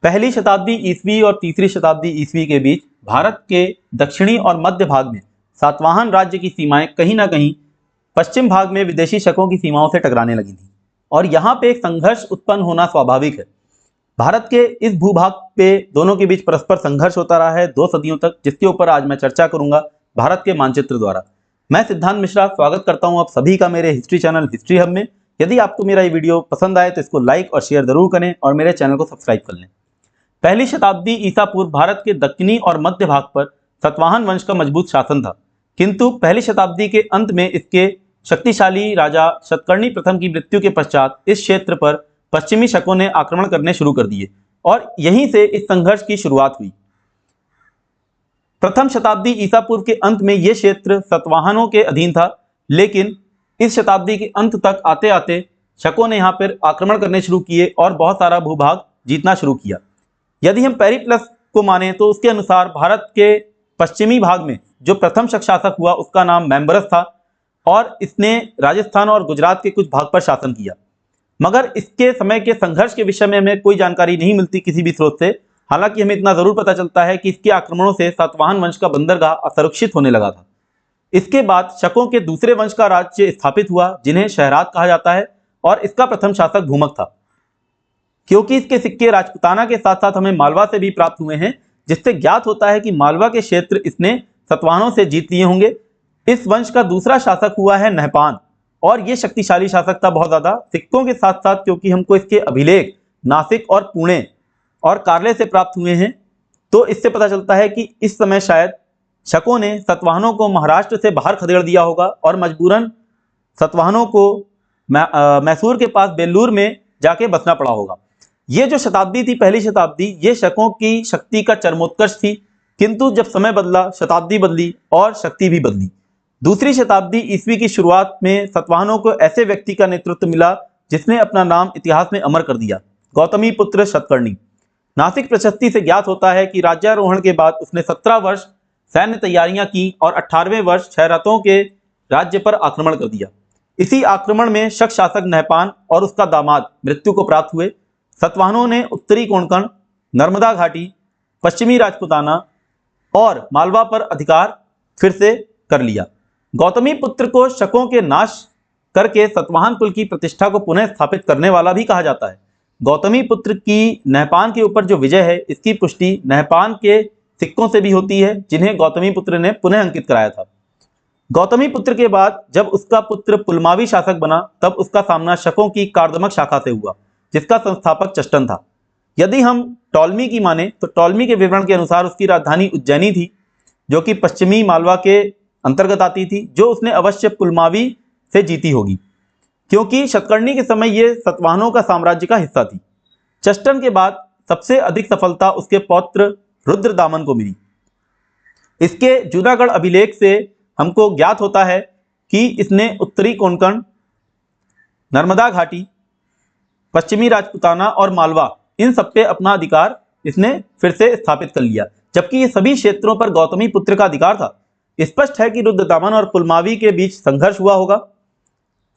पहली शताब्दी ईस्वी और तीसरी शताब्दी ईस्वी के बीच भारत के दक्षिणी और मध्य भाग में सातवाहन राज्य की सीमाएं कहीं ना कहीं पश्चिम भाग में विदेशी शकों की सीमाओं से टकराने लगी थी और यहाँ पे एक संघर्ष उत्पन्न होना स्वाभाविक है। भारत के इस भूभाग पे दोनों के बीच परस्पर संघर्ष होता रहा है 2 सदियों तक, जिसके ऊपर आज मैं चर्चा करूंगा भारत के मानचित्र द्वारा। मैं सिद्धांत मिश्रा स्वागत करता हूं आप सभी का मेरे हिस्ट्री चैनल हिस्ट्री हब में। यदि आपको मेरा ये वीडियो पसंद आए तो इसको लाइक और शेयर जरूर करें और मेरे चैनल को सब्सक्राइब कर लें। पहली शताब्दी ईसा पूर्व भारत के दक्षिणी और मध्य भाग पर सातवाहन वंश का मजबूत शासन था, किंतु पहली शताब्दी के अंत में इसके शक्तिशाली राजा शतकर्णी प्रथम की मृत्यु के पश्चात इस क्षेत्र पर पश्चिमी शकों ने आक्रमण करने शुरू कर दिए और यहीं से इस संघर्ष की शुरुआत हुई। प्रथम शताब्दी ईसा पूर्व के अंत में यह क्षेत्र सातवाहनों के अधीन था, लेकिन इस शताब्दी के अंत तक आते आते शकों ने यहाँ पर आक्रमण करने शुरू किए और बहुत सारा भूभाग जीतना शुरू किया। यदि हम पेरिप्लस को माने तो उसके अनुसार भारत के पश्चिमी भाग में जो प्रथम शक शासक हुआ उसका नाम मेम्बरस था और इसने राजस्थान और गुजरात के कुछ भाग पर शासन किया, मगर इसके समय के संघर्ष के विषय में हमें कोई जानकारी नहीं मिलती किसी भी स्रोत से। हालांकि हमें इतना जरूर पता चलता है कि इसके आक्रमणों से सातवाहन वंश का बंदरगाह असुरक्षित होने लगा था। इसके बाद शकों के दूसरे वंश का राज्य स्थापित हुआ जिन्हें शहरात कहा जाता है और इसका प्रथम शासक भूमक था। क्योंकि इसके सिक्के राजपूताना के साथ साथ हमें मालवा से भी प्राप्त हुए हैं, जिससे ज्ञात होता है कि मालवा के क्षेत्र इसने सातवाहनों से जीत लिए होंगे। इस वंश का दूसरा शासक हुआ है नहपान और यह शक्तिशाली शासक था बहुत ज्यादा। सिक्कों के साथ साथ क्योंकि हमको इसके अभिलेख नासिक और पुणे और कार्ले से प्राप्त हुए हैं, तो इससे पता चलता है कि इस समय शायद शकों ने सातवाहनों को महाराष्ट्र से बाहर खदेड़ दिया होगा और मजबूरन सातवाहनों को मैसूर के पास बेलूर में जाके बसना पड़ा होगा। ये जो शताब्दी थी पहली शताब्दी, ये शकों की शक्ति का चरमोत्कर्ष थी, किंतु जब समय बदला शताब्दी बदली और शक्ति भी बदली। दूसरी शताब्दी ईस्वी की शुरुआत में सातवाहनों को ऐसे व्यक्ति का नेतृत्व मिला जिसने अपना नाम इतिहास में अमर कर दिया, गौतमी पुत्र शतकर्णी। नासिक प्रशस्ति से ज्ञात होता है कि राज्यारोहण के बाद उसने 17 वर्ष सैन्य तैयारियां की और 18वें वर्ष क्षयरथों के राज्य पर आक्रमण कर दिया। इसी आक्रमण में शक शासक नहपान और उसका दामाद मृत्यु को प्राप्त हुए। सातवाहनों ने उत्तरी कोंकण, नर्मदा घाटी, पश्चिमी राजपूताना और मालवा पर अधिकार फिर से कर लिया। गौतमी पुत्र को शकों के नाश करके सातवाहन कुल की प्रतिष्ठा को पुनः स्थापित करने वाला भी कहा जाता है। गौतमी पुत्र की नहपान के ऊपर जो विजय है, इसकी पुष्टि नहपान के सिक्कों से भी होती है जिन्हें गौतमी पुत्र ने पुनः अंकित कराया था। गौतमी पुत्र के बाद जब उसका पुत्र पुलमावी शासक बना, तब उसका सामना शकों की कार्दमक शाखा से हुआ जिसका संस्थापक चष्टन था। यदि हम टॉलमी की माने तो टॉलमी के विवरण के अनुसार उसकी राजधानी उज्जैनी थी, जो कि पश्चिमी मालवा के अंतर्गत आती थी, जो उसने अवश्य पुलमावी से जीती होगी क्योंकि शतकर्णी के समय यह सातवाहनों का साम्राज्य का हिस्सा थी। चष्टन के बाद सबसे अधिक सफलता उसके पौत्र रुद्रदामन को मिली। इसके जूनागढ़ अभिलेख से हमको ज्ञात होता है कि इसने उत्तरी कोंकण, नर्मदा घाटी, पश्चिमी राजपूताना और मालवा, इन सब पे अपना अधिकार इसने फिर से स्थापित कर लिया, जबकि ये सभी क्षेत्रों पर गौतमी पुत्र का अधिकार था। स्पष्ट है कि रुद्रदामन और पुलमावी के बीच संघर्ष हुआ होगा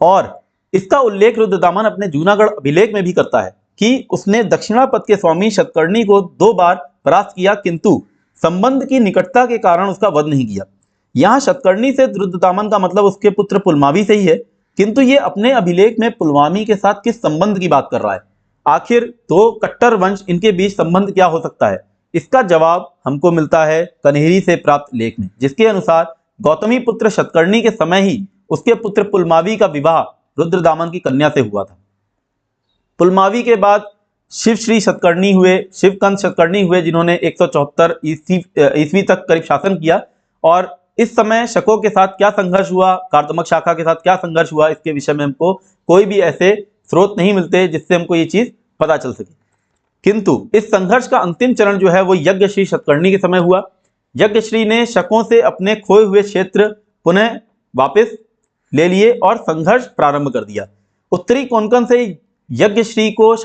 और इसका उल्लेख रुद्रदामन अपने जूनागढ़ अभिलेख में भी करता है कि उसने दक्षिणापथ के स्वामी शतकर्णी को 2 बार परास्त किया, किंतु संबंध की निकटता के कारण उसका वध नहीं किया। यहाँ शतकर्णी से रुद्रदामन का मतलब उसके पुत्र पुलमावी से ही है, किंतु ये अपने अभिलेख में पुलमावी के साथ किस संबंध की बात कर रहा है? आखिर 2 कट्टर वंश, इनके बीच संबंध क्या हो सकता है? इसका जवाब हमको मिलता है कन्हेरी से प्राप्त लेख में, जिसके अनुसार गौतमी पुत्र शतकर्णी के समय ही उसके पुत्र पुलमावी का विवाह रुद्रदामन की कन्या से हुआ था। पुलमावी के बाद शिव श्री शतकर्णी हुए, शिवकंद शतकर्णी हुए, जिन्होंने 174 ईस्वी तक करीब शासन किया। और इस समय शकों के साथ क्या संघर्ष हुआ, कार्दमक शाखा के साथ क्या संघर्ष हुआ, इसके विषय में हमको कोई भी ऐसे स्रोत नहीं मिलते जिससे हमको ये चीज पता चल सके। किंतु इस संघर्ष का अंतिम चरण जो है वो यज्ञश्री शतकर्णी के समय हुआ। यज्ञश्री ने शकों से अपने खोए हुए क्षेत्र पुनः वापस ले लिए और संघर्ष प्रारंभ कर दिया। उत्तरी कोंकण से यज्ञश्री के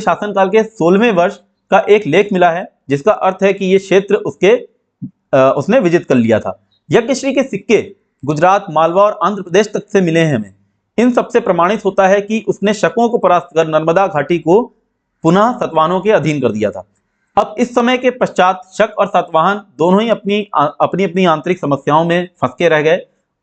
शासनकाल के 16वें वर्ष का एक लेख मिला है, जिसका अर्थ है कि ये क्षेत्र उसने विजित कर लिया था। यज्ञश्री के सिक्के गुजरात, मालवा और आंध्र प्रदेश तक से मिले हैं हमें। इन सबसे प्रमाणित होता है कि उसने शकों को परास्त कर नर्मदा घाटी को पुनः सातवाहनों के अधीन कर दिया था। अब इस समय के पश्चात शक और सातवाहन दोनों ही अपनी अपनी आंतरिक समस्याओं में फंस के रह गए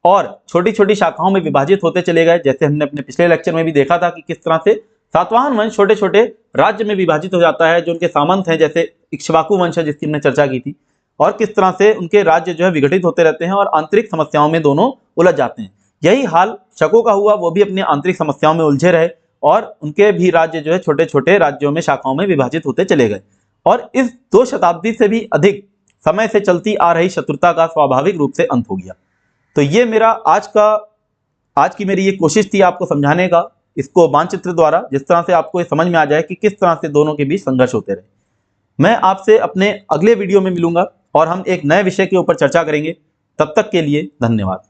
और छोटी छोटी शाखाओं में विभाजित होते चले गए। जैसे हमने अपने पिछले लेक्चर में भी देखा था कि किस तरह से सातवाहन वंश छोटे छोटे राज्य में विभाजित हो जाता है, जो उनके सामंत हैं, जैसे इक्ष्वाकु वंश है जिसकी हमने चर्चा की थी, और किस तरह से उनके राज्य जो है विघटित होते रहते हैं और आंतरिक समस्याओं में दोनों उलझ जाते हैं। यही हाल शकों का हुआ, वो भी अपनी आंतरिक समस्याओं में उलझे रहे और उनके भी राज्य जो है छोटे छोटे राज्यों में शाखाओं में विभाजित होते चले गए। और इस 2 शताब्दी से भी अधिक समय से चलती आ रही शत्रुता का स्वाभाविक रूप से अंत हो गया। तो ये मेरा आज की मेरी ये कोशिश थी आपको समझाने का, इसको मानचित्र द्वारा, जिस तरह से आपको ये समझ में आ जाए कि किस तरह से दोनों के बीच संघर्ष होते रहे। मैं आपसे अपने अगले वीडियो में मिलूंगा और हम एक नए विषय के ऊपर चर्चा करेंगे। तब तक के लिए धन्यवाद।